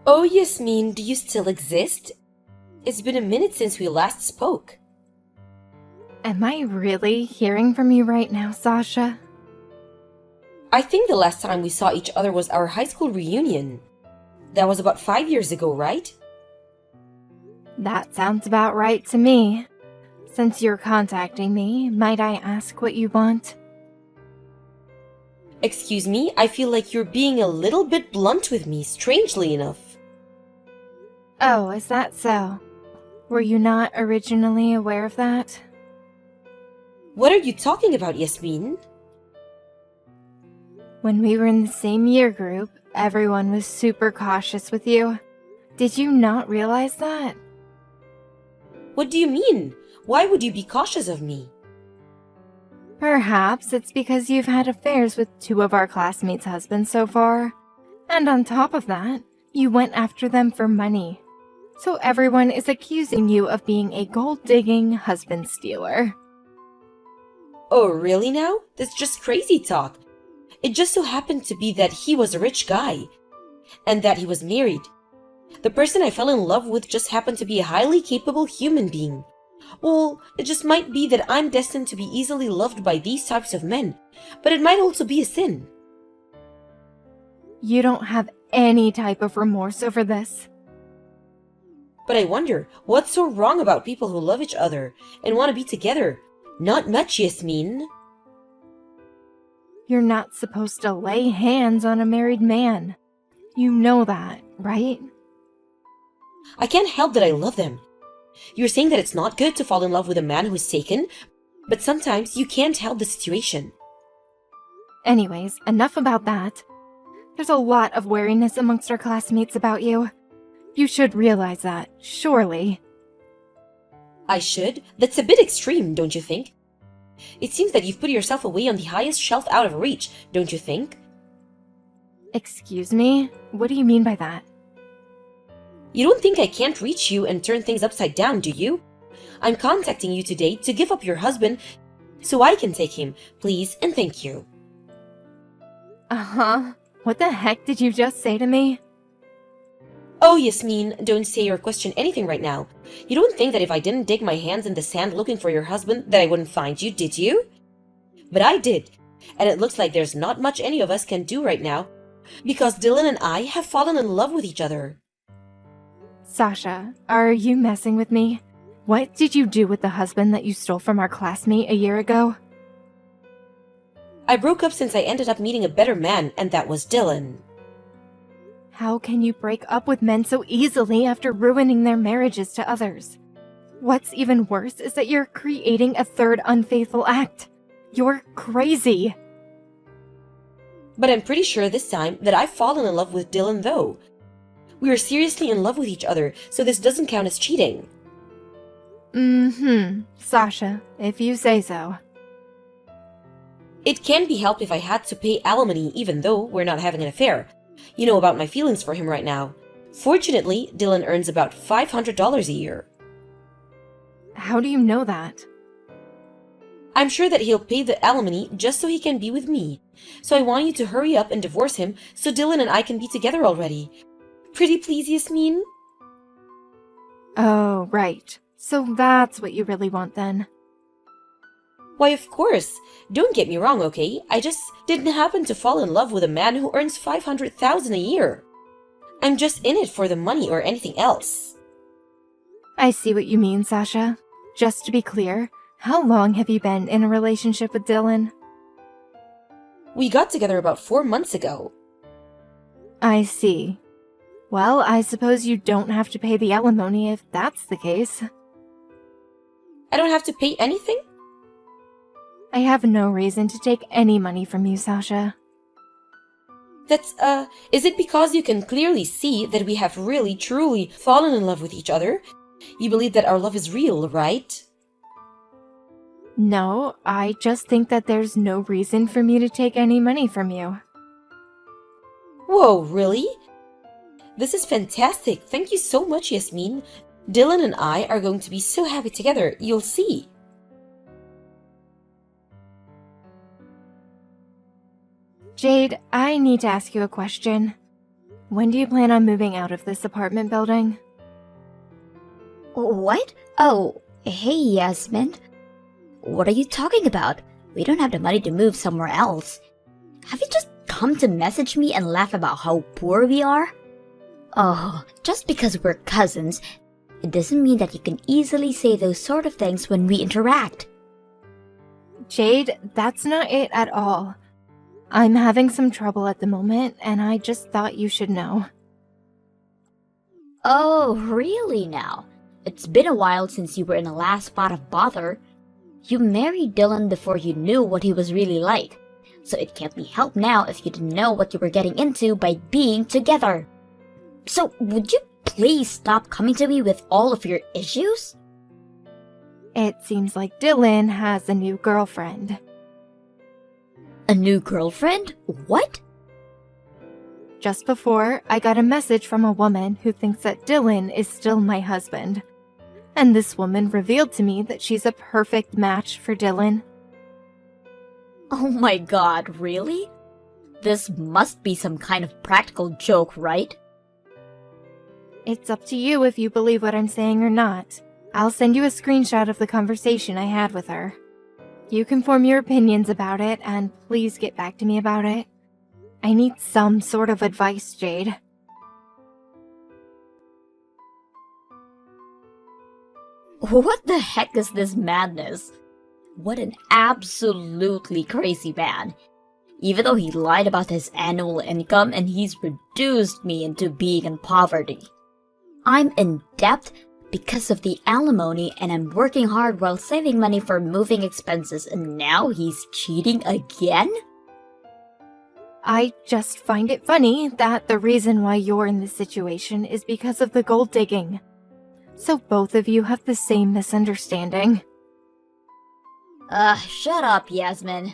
Oh, Yasmin, do you still exist? It's been a minute since we last spoke. Am I really hearing from you right now, Sasha? I think the last time we saw each other was our high school reunion. That was about 5 years ago, right? That sounds about right to me. Since you're contacting me, might I ask what you want? Excuse me, I feel like you're being a little bit blunt with me, strangely enough. Oh, is that so? Were you not originally aware of that? What are you talking about, Yasmin? When we were in the same year group, everyone was super cautious with you. Did you not realize that? What do you mean? Why would you be cautious of me? Perhaps it's because you've had affairs with two of our classmates' husbands so far. And on top of that, you went after them for money. So everyone is accusing you of being a gold-digging husband stealer. Oh, really now? That's just crazy talk. It just so happened to be that he was a rich guy, and that he was married. The person I fell in love with just happened to be a highly capable human being. Well, it just might be that I'm destined to be easily loved by these types of men, but it might also be a sin. You don't have any type of remorse over this. But I wonder, what's so wrong about people who love each other and want to be together? Not much, Yasmin. You're not supposed to lay hands on a married man. You know that, right? I can't help that I love them. You're saying that it's not good to fall in love with a man who is taken, but sometimes you can't help the situation. Anyways, enough about that. There's a lot of wariness amongst our classmates about you. You should realize that, surely. I should? That's a bit extreme, don't you think? It seems that you've put yourself away on the highest shelf out of reach, don't you think? Excuse me? What do you mean by that? You don't think I can't reach you and turn things upside down, do you? I'm contacting you today to give up your husband so I can take him, please and thank you. Uh-huh. What the heck did you just say to me? Oh, Yasmin, don't say or question anything right now. You don't think that if I didn't dig my hands in the sand looking for your husband that I wouldn't find you, did you? But I did, and it looks like there's not much any of us can do right now because Dylan and I have fallen in love with each other. Sasha, are you messing with me? What did you do with the husband that you stole from our classmate a year ago? I broke up since I ended up meeting a better man, and that was Dylan. How can you break up with men so easily after ruining their marriages to others? What's even worse is that you're creating a third unfaithful act. You're crazy. But I'm pretty sure this time that I've fallen in love with Dylan though. We are seriously in love with each other, so this doesn't count as cheating. Sasha, if you say so. It can't be helped if I had to pay alimony even though we're not having an affair. You know about my feelings for him right now. Fortunately, Dylan earns about $500 a year. How do you know that? I'm sure that he'll pay the alimony just so he can be with me. So I want you to hurry up and divorce him so Dylan and I can be together already. Pretty please, Yasmin? Oh, right. So that's what you really want then. Why, of course. Don't get me wrong, okay? I just didn't happen to fall in love with a man who earns $500,000 a year. I'm just in it for the money or anything else. I see what you mean, Sasha. Just to be clear, how long have you been in a relationship with Dylan? We got together about 4 months ago. I see. Well, I suppose you don't have to pay the alimony if that's the case. I don't have to pay anything? I have no reason to take any money from you, Sasha. Is it because you can clearly see that we have really, truly fallen in love with each other? You believe that our love is real, right? No, I just think that there's no reason for me to take any money from you. Whoa, really? This is fantastic. Thank you so much, Yasmin. Dylan and I are going to be so happy together. You'll see. Jade, I need to ask you a question. when do you plan on moving out of this apartment building? What? Oh, hey, Yasmin. What are you talking about? We don't have the money to move somewhere else. Have you just come to message me and laugh about how poor we are? Oh, just because we're cousins, it doesn't mean that you can easily say those sort of things when we interact. Jade, that's not it at all. I'm having some trouble at the moment, and I just thought you should know. Oh, really now? It's been a while since you were in the last spot of bother. You married Dylan before you knew what he was really like, so it can't be helped now if you didn't know what you were getting into by being together. So, would you please stop coming to me with all of your issues? It seems like Dylan has a new girlfriend. A new girlfriend? What? Just before, I got a message from a woman who thinks that Dylan is still my husband. And this woman revealed to me that she's a perfect match for Dylan. Oh my god, really? This must be some kind of practical joke, right? It's up to you if you believe what I'm saying or not. I'll send you a screenshot of the conversation I had with her. You can form your opinions about it, and please get back to me about it. I need some sort of advice, Jade. What the heck is this madness? What an absolutely crazy man. Even though he lied about his annual income and he's reduced me into being in poverty. I'm in debt because of the alimony and I'm working hard while saving money for moving expenses and now he's cheating again? I just find it funny that the reason why you're in this situation is because of the gold digging. So both of you have the same misunderstanding. Shut up, Yasmin.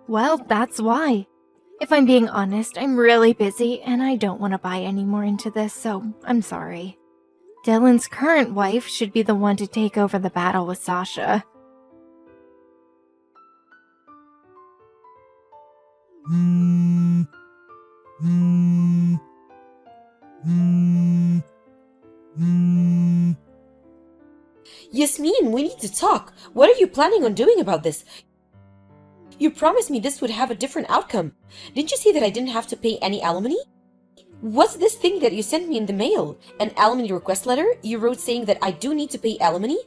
Well, that's why. If I'm being honest, I'm really busy and I don't want to buy any more into this, so I'm sorry. Dylan's current wife should be the one to take over the battle with Sasha. Yasmin, we need to talk. What are you planning on doing about this? You promised me this would have a different outcome. Didn't you say that I didn't have to pay any alimony? What's this thing that you sent me in the mail? An alimony request letter you wrote saying that I do need to pay alimony?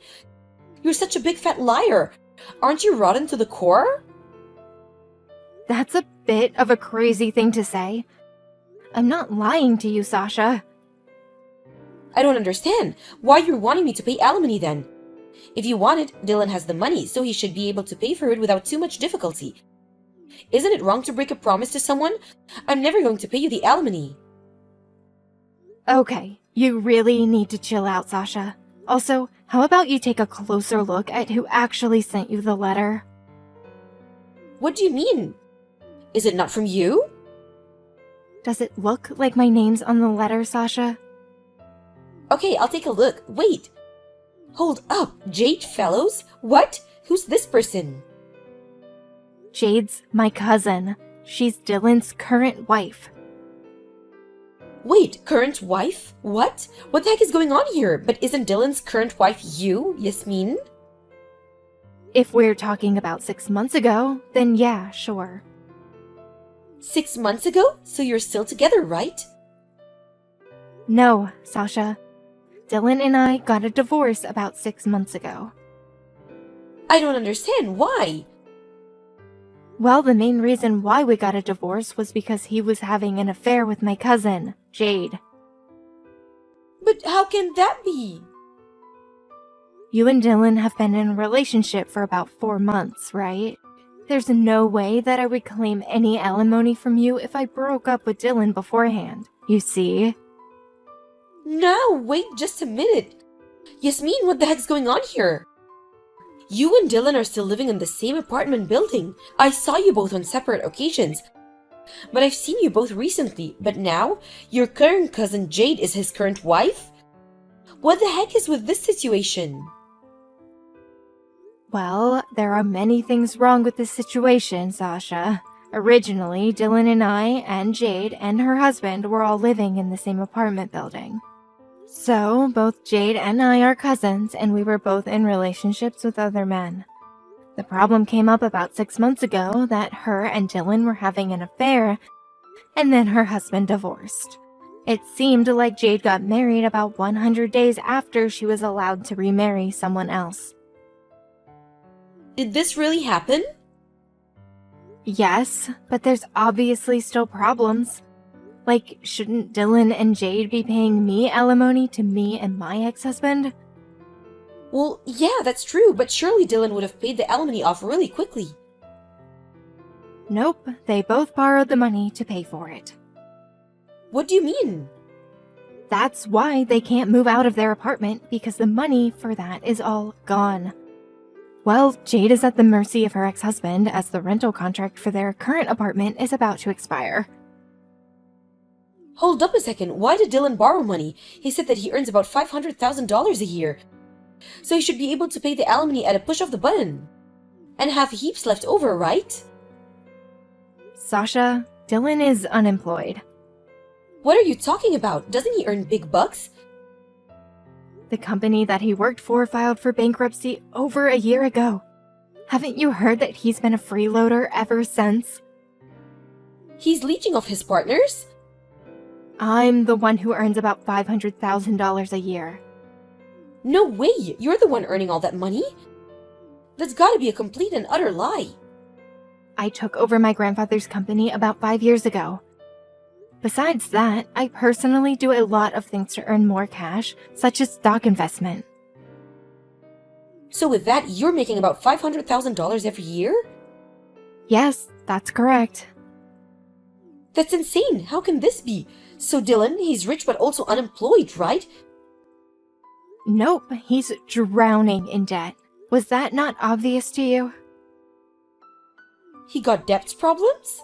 You're such a big fat liar. Aren't you rotten to the core? That's a bit of a crazy thing to say. I'm not lying to you, Sasha. I don't understand. Why you're wanting me to pay alimony then? If you want it, Dylan has the money, so he should be able to pay for it without too much difficulty. Isn't it wrong to break a promise to someone? I'm never going to pay you the alimony. Okay, you really need to chill out, Sasha. Also, how about you take a closer look at who actually sent you the letter? What do you mean? Is it not from you? Does it look like my name's on the letter, Sasha? Okay, I'll take a look. Wait. Hold up. Jade Fellows? What? Who's this person? Jade's my cousin. She's Dylan's current wife. Wait, current wife? What? What the heck is going on here? But isn't Dylan's current wife you, Yasmin? If we're talking about 6 months ago, then yeah, sure. 6 months ago? So you're still together, right? No, Sasha. Dylan and I got a divorce about 6 months ago. I don't understand. Why? Well, the main reason why we got a divorce was because he was having an affair with my cousin, Jade. But how can that be? You and Dylan have been in a relationship for about 4 months, right? There's no way that I would claim any alimony from you if I broke up with Dylan beforehand, you see? No, wait just a minute. Yasmin, what the heck's going on here? You and Dylan are still living in the same apartment building. I saw you both on separate occasions. But I've seen you both recently. But now, your current cousin Jade is his current wife? What the heck is with this situation? Well, there are many things wrong with this situation, Sasha. Originally, Dylan and I, and Jade, and her husband were all living in the same apartment building. So, both Jade and I are cousins, and we were both in relationships with other men. The problem came up about 6 months ago that her and Dylan were having an affair, and then her husband divorced. It seemed like Jade got married about 100 days after she was allowed to remarry someone else. Did this really happen? Yes, but there's obviously still problems. Like, shouldn't Dylan and Jade be paying me alimony to me and my ex-husband? Well, yeah, that's true, but surely Dylan would have paid the alimony off really quickly. Nope, they both borrowed the money to pay for it. What do you mean? That's why they can't move out of their apartment, because the money for that is all gone. Well, Jade is at the mercy of her ex-husband, as the rental contract for their current apartment is about to expire. Hold up a second, why did Dylan borrow money? He said that he earns about $500,000 a year. So he should be able to pay the alimony at a push of the button. And have heaps left over, right? Sasha, Dylan is unemployed. What are you talking about? Doesn't he earn big bucks? The company that he worked for filed for bankruptcy over a year ago. Haven't you heard that he's been a freeloader ever since? He's leeching off his partners? I'm the one who earns about $500,000 a year. No way! You're the one earning all that money? That's gotta be a complete and utter lie. I took over my grandfather's company about 5 years ago. Besides that, I personally do a lot of things to earn more cash, such as stock investment. So with that, you're making about $500,000 every year? Yes, that's correct. That's insane! How can this be? So Dylan, he's rich but also unemployed, right? Nope, he's drowning in debt. Was that not obvious to you? He got debts problems?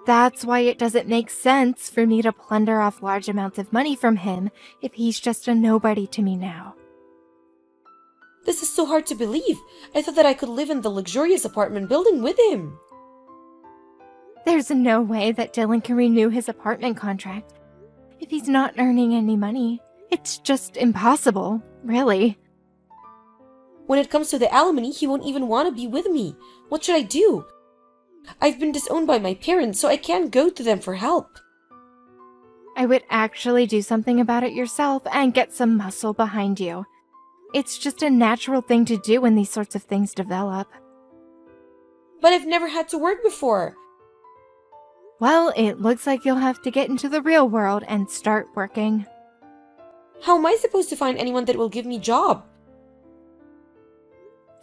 That's why it doesn't make sense for me to plunder off large amounts of money from him if he's just a nobody to me now. This is so hard to believe. I thought that I could live in the luxurious apartment building with him. There's no way that Dylan can renew his apartment contract if he's not earning any money. It's just impossible, really. When it comes to the alimony, he won't even want to be with me. What should I do? I've been disowned by my parents, so I can't go to them for help. I would actually do something about it yourself and get some muscle behind you. It's just a natural thing to do when these sorts of things develop. But I've never had to work before. Well, it looks like you'll have to get into the real world and start working. How am I supposed to find anyone that will give me a job?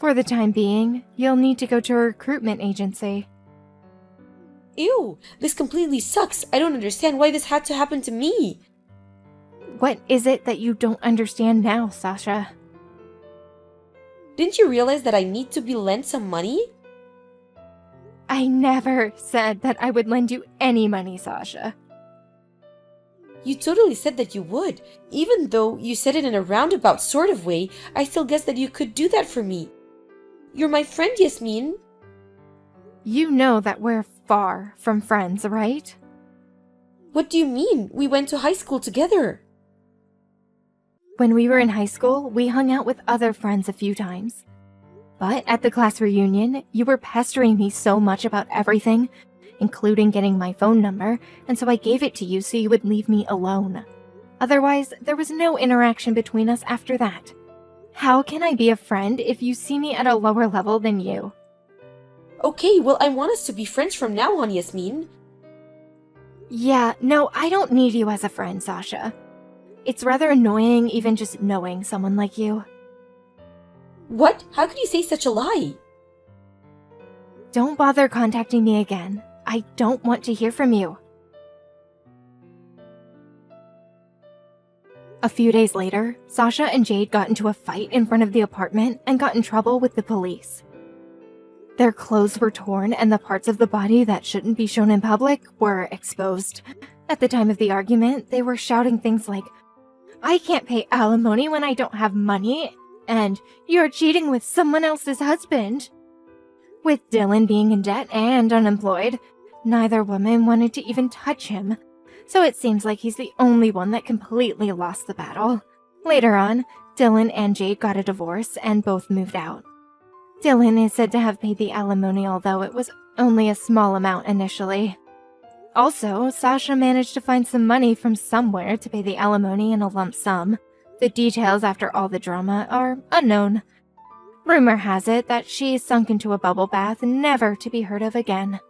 For the time being, you'll need to go to a recruitment agency. Ew, this completely sucks. I don't understand why this had to happen to me. What is it that you don't understand now, Sasha? Didn't you realize that I need to be lent some money? I never said that I would lend you any money, Sasha. You totally said that you would. Even though you said it in a roundabout sort of way, I still guess that you could do that for me. You're my friend, Yasmin. You know that we're far from friends, right? What do you mean? We went to high school together. When we were in high school, we hung out with other friends a few times. But at the class reunion, you were pestering me so much about everything, including getting my phone number, and so I gave it to you so you would leave me alone. Otherwise, there was no interaction between us after that. How can I be a friend if you see me at a lower level than you? Okay, well, I want us to be friends from now on, Yasmin. Yeah, no, I don't need you as a friend, Sasha. It's rather annoying even just knowing someone like you. What? How could you say such a lie? Don't bother contacting me again. I don't want to hear from you. A few days later, Sasha and Jade got into a fight in front of the apartment and got in trouble with the police. Their clothes were torn and the parts of the body that shouldn't be shown in public were exposed. At the time of the argument, they were shouting things like, "I can't pay alimony when I don't have money," and "You're cheating with someone else's husband." With Dylan being in debt and unemployed, neither woman wanted to even touch him, so it seems like he's the only one that completely lost the battle. Later on, Dylan and Jake got a divorce and both moved out. Dylan is said to have paid the alimony, although it was only a small amount initially. Also, Sasha managed to find some money from somewhere to pay the alimony in a lump sum. The details after all the drama are unknown. Rumor has it that she sunk into a bubble bath, never to be heard of again.